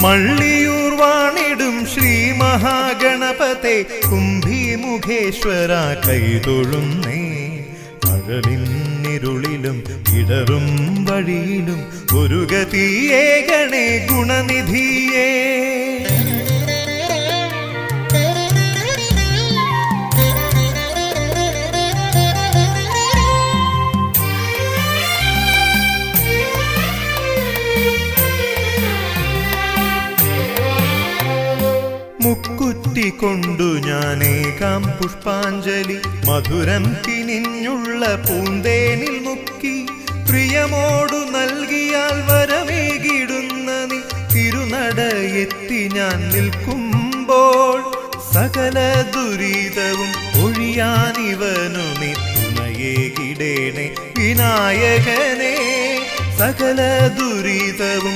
മള്ളിയൂർ വാണിടും ശ്രീ മഹാഗണപതേ കുംഭിമുഖേശ്വര കൈതൊഴുന്നേ. പകലിന്നിരുളിലും ഇടറും വഴിയിലും ഒരു ഗതിയേകണേ ഗുണനിധിയേ. മുക്കുറ്റിക്കൊണ്ടു ഞാനേകാം പുഷ്പാഞ്ജലി മധുരം കിനിഞ്ഞുള്ള പൂന്തേനിൽ മുക്കി പ്രിയമോടു നൽകിയാൽ വരമേകിടുന്ന നീ തിരുനടയെത്തി ഞാൻ നിൽക്കുമ്പോൾ സകല ദുരിതവും ഒഴിയാനിവനു നീ തുണയേകിടേണേ വിനായകനേ. സകല ദുരിതവും